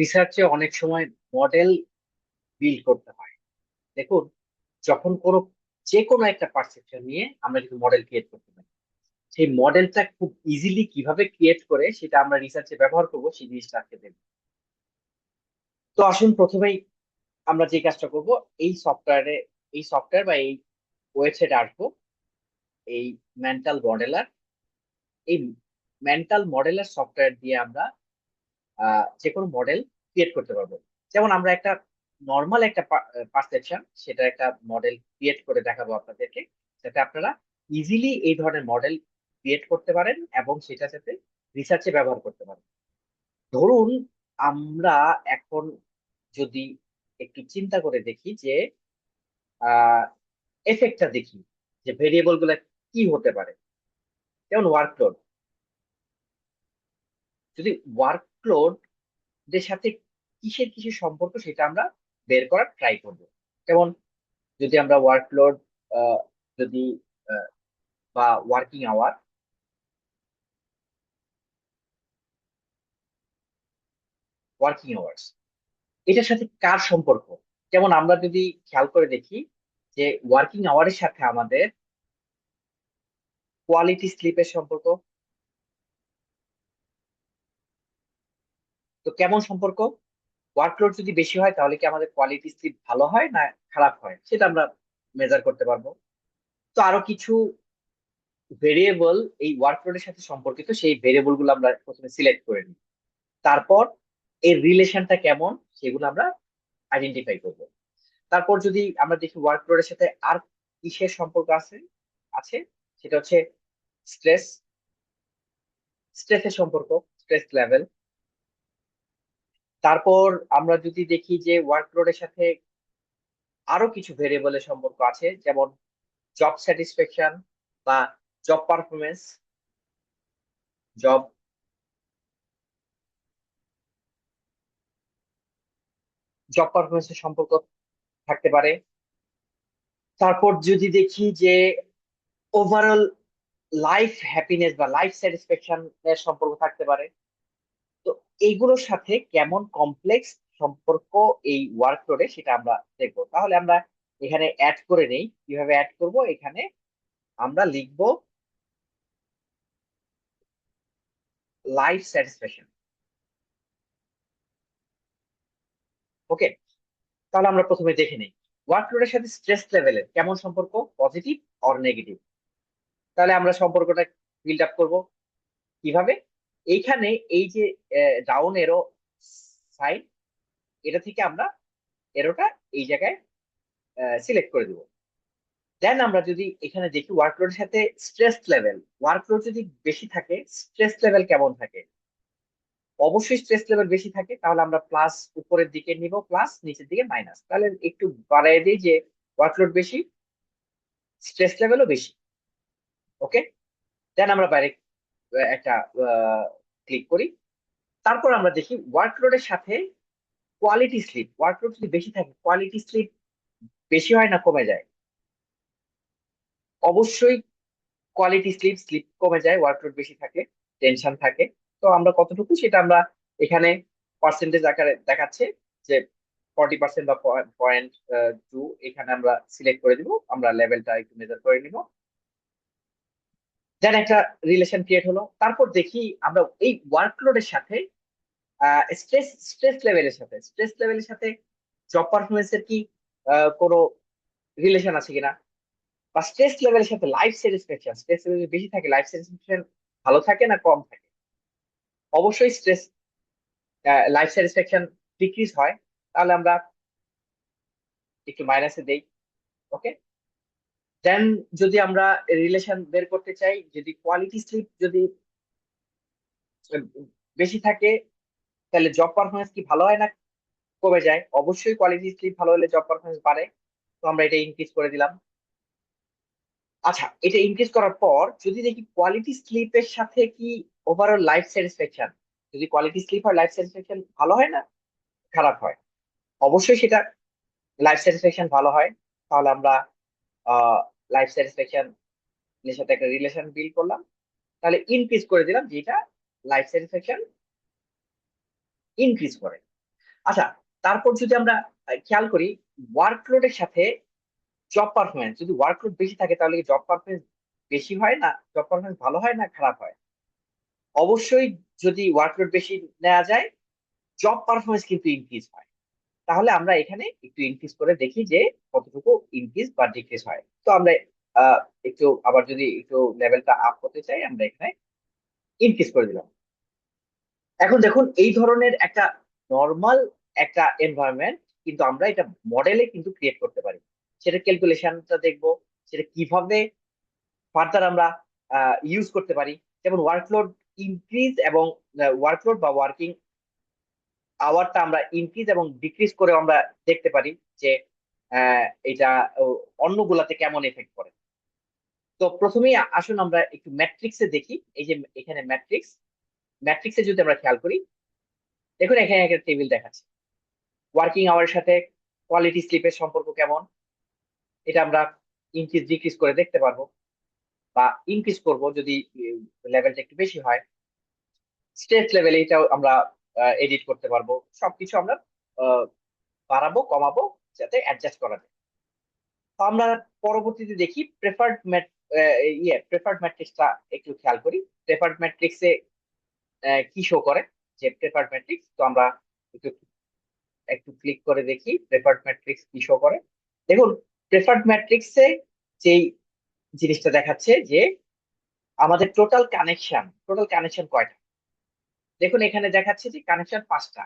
রিসার্চে অনেক সময় model build করতে হয়। দেখুন, যখন যে কোনো একটা পারসেপশন নিয়ে আমরা কিন্তু মডেল ক্রিয়েট করতে পারি। সেই মডেলটা খুব ইজিলি কিভাবে ক্রিয়েট করে সেটা আমরা রিসার্চে ব্যবহার করব, সেই জিনিসটা আজকে দেখব। তো আসুন প্রথমেই আমরা যে কাজটা করব, এই সফটওয়্যারে এই সফটওয়্যার বা এই ওয়েবসাইটে আসবো, এই মেন্টাল মডেলার। এই মেন্টাল মডেলার সফটওয়্যার দিয়ে আমরা যে কোনো মডেল ক্রিয়েট করতে পারবো। যেমন আমরা একটা নর্মাল একটা পারসেপশন, সেটা একটা মডেল ক্রিয়েট করে দেখাবো আপনাদেরকে, যাতে আপনারা ইজিলি এই ধরনের মডেল ক্রিয়েট করতে পারেন এবং সেটা যাতে রিসার্চে ব্যবহার করতে পারেন। ধরুন, আমরা এখন যদি একটু চিন্তা করে দেখি যে আহ এফেক্টটা দেখি, যে ভেরিয়েবল গুলা কি হতে পারে। যেমন ওয়ার্কলোড, যদি ওয়ার্কলোড দের সাথে কিসের কিসের সম্পর্ক সেটা আমরা বের করার ট্রাই করব। যেমন যদি আমরা ওয়ার্কলোড, যদি আহ, বা ওয়ার্কিং আওয়ার্স এটার সাথে কার সম্পর্ক। যেমন আমরা যদি খেয়াল করে দেখি যে ওয়ার্কিং আওয়ারের সাথে আমাদের কোয়ালিটি স্লিপের সম্পর্ক। তো কেমন সম্পর্ক? ওয়ার্কলোড যদি বেশি হয় তাহলে কি আমাদের কোয়ালিটি স্লিপ ভালো হয় না খারাপ হয়, সেটা আমরা মেজার করতে পারবো। তো আরো কিছু ভেরিয়েবল এই ওয়ার্কলোডের সাথে সম্পর্কিত, সেই ভেরিয়েবল গুলো আমরা প্রথমে সিলেক্ট করে নিই। তারপর এর রিলেশনটা কেমন সেগুলো আমরা আইডেন্টিফাই করব। তারপর যদি আমরা দেখি ওয়ার্কলোডের সাথে আর কিসের সম্পর্ক আছে আছে সেটা হচ্ছে স্ট্রেস, স্ট্রেসের সম্পর্ক, স্ট্রেস লেভেল। তারপর আমরা যদি দেখি যে ওয়ার্কলোডের সাথে আরো কিছু ভেরিয়েবলের সম্পর্ক আছে, যেমন জব স্যাটিসফ্যাকশন বা জব পারফরমেন্স, জব জব পারফরমেন্সের সম্পর্ক থাকতে পারে। তারপর যদি দেখি যে ওভারঅল লাইফ হ্যাপিনেস বা লাইফ স্যাটিসফ্যাকশন এর সম্পর্ক থাকতে পারে। তো এইগুলোর সাথে কেমন কমপ্লেক্স সম্পর্ক এই ওয়ার্কলোডে, সেটা আমরা দেখবো। তাহলে আমরা এখানে অ্যাড করে নেই। কিভাবে অ্যাড করব? এখানে আমরা লিখবো লাইফ স্যাটিসফ্যাকশন। ওকে, তাহলে আমরা প্রথমে দেখে নেই ওয়ার্কলোডের সাথে স্ট্রেস লেভেলের কেমন সম্পর্ক, পজিটিভ অর নেগেটিভ। তাহলে আমরা সম্পর্কটা বিল্ড আপ করবো কিভাবে? এইখানে এই যে ডাউন এরো সাইড, এটা থেকে আমরা এরোটা এই জায়গায় সিলেক্ট করে দিব। দেন আমরা যদি এখানে দেখি ওয়ার্কলোডের সাথে স্ট্রেস লেভেল, ওয়ার্কলোড যদি বেশি থাকে স্ট্রেস লেভেল কেমন থাকে। অবশ্যই স্ট্রেস লেভেল বেশি থাকে, তাহলে আমরা প্লাস উপরের দিকে নিব, প্লাস নিচের দিকে মাইনাস। তাহলে একটু বাড়াই দিই যে ওয়ার্কলোড বেশি, স্ট্রেস লেভেলও বেশি। ওকে, দেন আমরা বাইরে একটা ক্লিক করি। তারপর আমরা দেখি ওয়ার্কলোডের সাথে কোয়ালিটি স্লিপ, ওয়ার্কলোড যদি বেশি থাকে কোয়ালিটি স্লিপ বেশি হয় না কমে যায়? অবশ্যই কোয়ালিটি স্লিপ স্লিপ কমে যায় ওয়ার্কলোড বেশি থাকে, টেনশন থাকে। তো আমরা কতটুকু সেটা আমরা এখানে পার্সেন্টেজ আকারে দেখাচ্ছে যে 40% বা 0.2, এখানে আমরা সিলেক্ট করে দিব। আমরা লেভেলটা একটু মেজার করে নিব। দেন একটা রিলেশন ক্রিয়েট হলো। তারপর দেখি আমরা এই ওয়ার্কলোডের সাথে স্ট্রেস লেভেলের সাথে জব পারফরমেন্সের কি কোনো রিলেশন আছে কিনা, বা স্ট্রেস লেভেলের সাথে লাইফ স্যাটিসফ্যাকশন, স্ট্রেস লেভেল বেশি থাকে লাইফ স্যাটিসফ্যাকশন ভালো থাকে না কম থাকে। অবশ্যই স্ট্রেস লাইফ স্যাটিসফ্যাকশন ডিক্রিজ হয়, তাহলে আমরা একটু মাইনাসে দেই। ওকে, দেন যদি আমরা রিলেশন বের করতে চাই, যদি কোয়ালিটি স্লিপ যদি আহ, বেশি থাকে তাহলে জব পারফরমেন্স কি ভালো হয় না কমে যায়? অবশ্যই কোয়ালিটি স্লিপ ভালো হলে জব পারফরমেন্স বাড়ে। তো আমরা এটা ইনক্রিজ করে দিলাম। আচ্ছা, এটা ইনক্রিজ করার পর যদি দেখি কোয়ালিটি স্লিপের সাথে কি ওভারঅল লাইফ স্যাটিসফ্যাকশন, যদি কোয়ালিটি স্লিপ হয় লাইফ স্যাটিসফ্যাকশন ভালো হয় না খারাপ হয়? অবশ্যই সেটা লাইফ স্যাটিসফ্যাকশন ভালো হয়। তাহলে আমরা লাইফ স্যাটিসফ্যাকশন এর সাথে একটা রিলেশন বিল্ড করলাম। তাহলে ইনক্রিজ করে দিলাম, যেটা লাইফ স্যাটিসফ্যাকশন ইনক্রিজ করে। আচ্ছা, তারপর যদি আমরা খেয়াল করি ওয়ার্কলোডের সাথে জব পারফরমেন্স, যদি ওয়ার্কলোড বেশি থাকে তাহলে কি জব পারফরমেন্স বেশি হয় না, জব পারফরমেন্স ভালো হয় না খারাপ হয়? অবশ্যই, যদি ওয়ার্কলোড বেশি নেওয়া যায় জব পারফরমেন্স কিন্তু ইনক্রিজ হয়। তাহলে আমরা এখানে একটু ইনক্রিজ করে দেখি যে কতটুকু ইনক্রিজ বা ডিক্রিজ হয়। তো আমরা আহ, একটু আবার যদি একটু লেভেলটা আপ করতে চাই আমরা এখানে ইনক্রিজ করে দিলাম। এখন দেখুন এই ধরনের একটা নর্মাল একটা এনভায়রনমেন্ট কিন্তু আমরা এটা মডেলে কিন্তু ক্রিয়েট করতে পারি। সেটা ক্যালকুলেশনটা দেখবো, সেটা কিভাবে ফার্দার আমরা ইউজ করতে পারি। যেমন ওয়ার্কলোড ইনক্রিজ এবং ওয়ার্কলোড বা ওয়ার্কিং আওয়ারটা আমরা ইনক্রিজ এবং ডিক্রিজ করে আমরা দেখতে পারি যে এটা অন্যগুলাতে কেমন এফেক্ট করে। তো প্রথমেই আসুন আমরা একটু ম্যাট্রিক্সে দেখি। এই যে এখানে ম্যাট্রিক্সে যদি আমরা খেয়াল করি, দেখুন এখানে একটা টেবিল দেখাচ্ছে ওয়ার্কিং আওয়ারের সাথে কোয়ালিটি স্লিপের সম্পর্ক কেমন। এটা আমরা ইনক্রিজ ডিক্রিজ করে দেখতে পারবো, বা ইনক্রিজ করব যদি লেভেলটা একটু বেশি হয়। স্ট্রেস লেভেল এটাও আমরা এডিট করতে পারবো। সবকিছু আমরা আহ, বাড়াবো কমাবো যাতে অ্যাডজাস্ট করা যায়। তো আমরা পরবর্তীতে দেখি প্রেফার্ড ম্যাট্রিক্সটা একটু খেয়াল করি। প্রেফার্ড ম্যাট্রিক্সে কি শো করে, যে প্রেফার্ড ম্যাট্রিক্স, তো আমরা একটু একটু ক্লিক করে দেখি প্রেফার্ড ম্যাট্রিক্স কি শো করে। দেখুন প্রেফার্ড ম্যাট্রিক্সে যেই জিনিসটা দেখাচ্ছে যে আমাদের টোটাল কানেকশন কয়টা। দেখুন এখানে দেখাচ্ছে যে কানেকশন 5টা,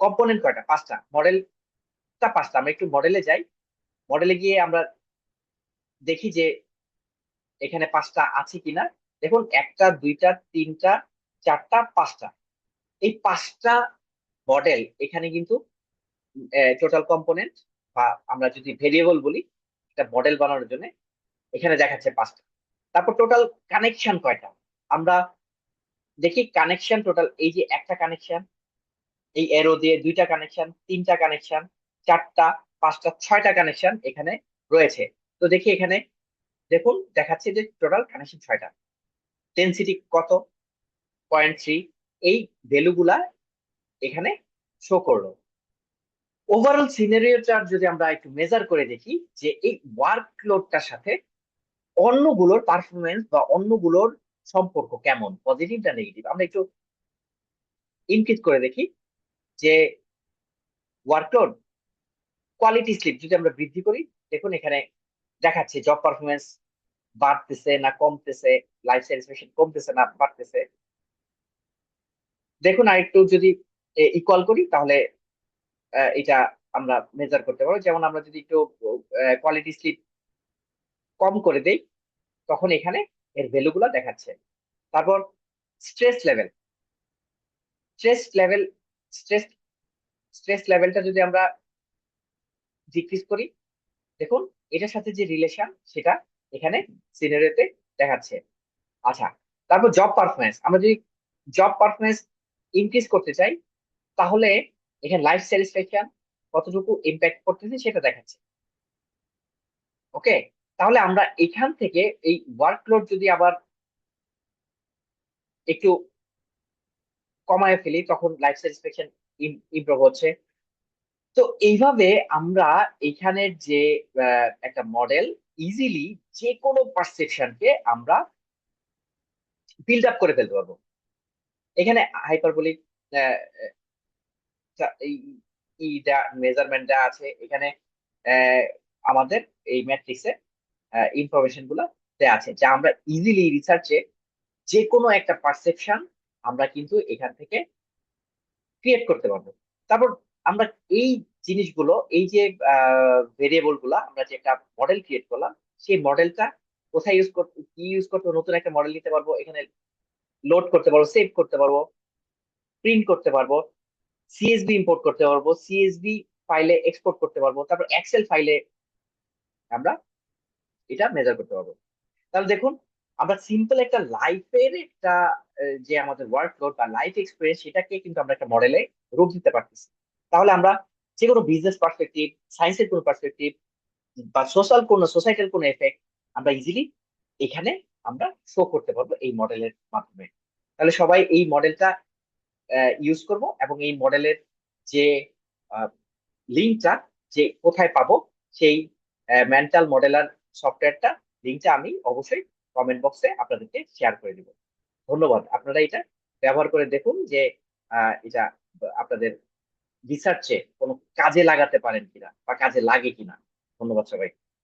কম্পোনেন্ট কয়টা, 5টা, মডেলটা 5টা। আমরা একটু মডেলে যাই, মডেলে গিয়ে আমরা দেখি যে এখানে 5টা আছে কিনা। দেখুন একটা, দুইটা, তিনটা, চারটা, 5টা, এই 5টা মডেল এখানে কিন্তু টোটাল কম্পোনেন্ট, বা আমরা যদি ভেরিয়েবল বলি একটা মডেল বানানোর জন্য, এখানে দেখাচ্ছে 5টা। তারপর টোটাল কানেকশন কয়টা আমরা দেখি। কানেকশন টোটাল, এই যে একটা কানেকশন, এই এরো দিয়ে দুইটা কানেকশন, তিনটা কানেকশন, চারটা, 5টা, 6টা কানেকশন এখানে রয়েছে। তো দেখি এখানে, দেখুন দেখাচ্ছে যে টোটাল কানেকশন 6টা। ডেনসিটি কত, 0.3। এই ভ্যালুগুলা এখানে শো করলো। ওভারঅল সিনারিওটা যদি আমরা একটু মেজার করে দেখি যে এই ওয়ার্কলোডটার সাথে অন্যগুলোর পারফরমেন্স বা অন্যগুলোর সম্পর্ক কেমন, পজিটিভ না নেগেটিভ, আমরা একটু ইনক্রিজ করে দেখি যে ওয়ার্কলোড কোয়ালিটি স্লিপ যদি আমরা বৃদ্ধি করি, দেখুন এখানে দেখাচ্ছে জব পারফরমেন্স বাড়তেছে না কমতেছে, লাইফ স্যাটিসফ্যাকশন কমতেছে না বাড়তেছে। দেখুন আরেকটু যদি ইকুয়াল করি তাহলে এটা আমরা মেজার করতে পারবো। যেমন আমরা যদি একটু কোয়ালিটি স্লিপ কম করে দেই তখন এখানে এর ভ্যালু গুলা দেখাচ্ছে। তারপর stress level, stress level stress stress লেভেলটা যদি আমরা ডিক্রিজ করি, দেখুন এটার সাথে যে রিলেশন সেটা এখানে সিনারিওতে দেখাচ্ছে। আচ্ছা, তারপর জব পারফরমেন্স, আমরা যদি জব পারফরমেন্স ইনক্রিজ করতে চাই তাহলে এখানে লাইফ স্যাটিসফ্যাকশন কতটুকু ইম্প্যাক্ট করতেছে সেটা দেখাচ্ছে। ওকে, তাহলে আমরা এখান থেকে এই ওয়ার্কলোড যদি আবার একটু কমায় ফেলি তখন লাইফ স্যাটিসফ্যাকশন ইমপ্রুভ হচ্ছে। তো এইভাবে আমরা এখানের যে একটা মডেল ইজিলি যে কোনো পারসেপশনকে আমরা বিল্ড আপ করে ফেলতে পারবো। এখানে হাইপারবোলিক এই মেজারমেন্ট দেওয়া আছে এখানে, আহ, আমাদের এই ম্যাট্রিক্সে ইনফরমেশন গুলো দেওয়া আছে যা আমরা ইজিলি রিসার্চে যে কোনো একটা পারসেপশন আমরা কিন্তু এখান থেকে ক্রিয়েট করতে পারবো। তারপর আমরা এই জিনিসগুলো, এই যে ভেরিয়েবল গুলা, আমরা যে একটা মডেল ক্রিয়েট করলাম, সেই মডেলটা কোথায় ইউজ করতে, কি ইউজ করতে, নতুন একটা মডেল নিতে পারবো, এখানে লোড করতে পারবো, সেভ করতে পারবো, প্রিন্ট করতে পারবো, সিএসভি ইম্পোর্ট করতে পারবো, সিএসভি ফাইলে এক্সপোর্ট করতে পারবো, তারপর এক্সেল ফাইলে আমরা এটা মেজার করতে পারবো। তাহলে দেখুন আমরা সিম্পল একটা লাইফের একটা যে আমাদের ওয়ার্কলোড বা লাইফ এক্সপিরিয়েন্স সেটাকে কিন্তু আমরা একটা মডেলে রূপ দিতে পারতেছি। তাহলে আমরা যে কোনো বিজনেস পার্সপেক্টিভ, সায়েন্সের কোনো পার্সপেক্টিভ, বা সোসাইটির কোনো এফেক্ট আমরা ইজিলি এখানে আমরা শো করতে পারবো এই মডেলের মাধ্যমে। তাহলে সবাই এই মডেলটা ইউজ করব এবং এই মডেলের যে লিঙ্কটা যে কোথায় পাবো, সেই মেন্টাল মডেলার সফটওয়্যারটা লিঙ্কটা আমি অবশ্যই কমেন্ট বক্সে আপনাদেরকে শেয়ার করে দিব। ধন্যবাদ। আপনারা এটা ব্যবহার করে দেখুন যে এটা আপনাদের রিসার্চে কোনো কাজে লাগাতে পারেন কিনা বা কাজে লাগে কিনা। ধন্যবাদ সবাই।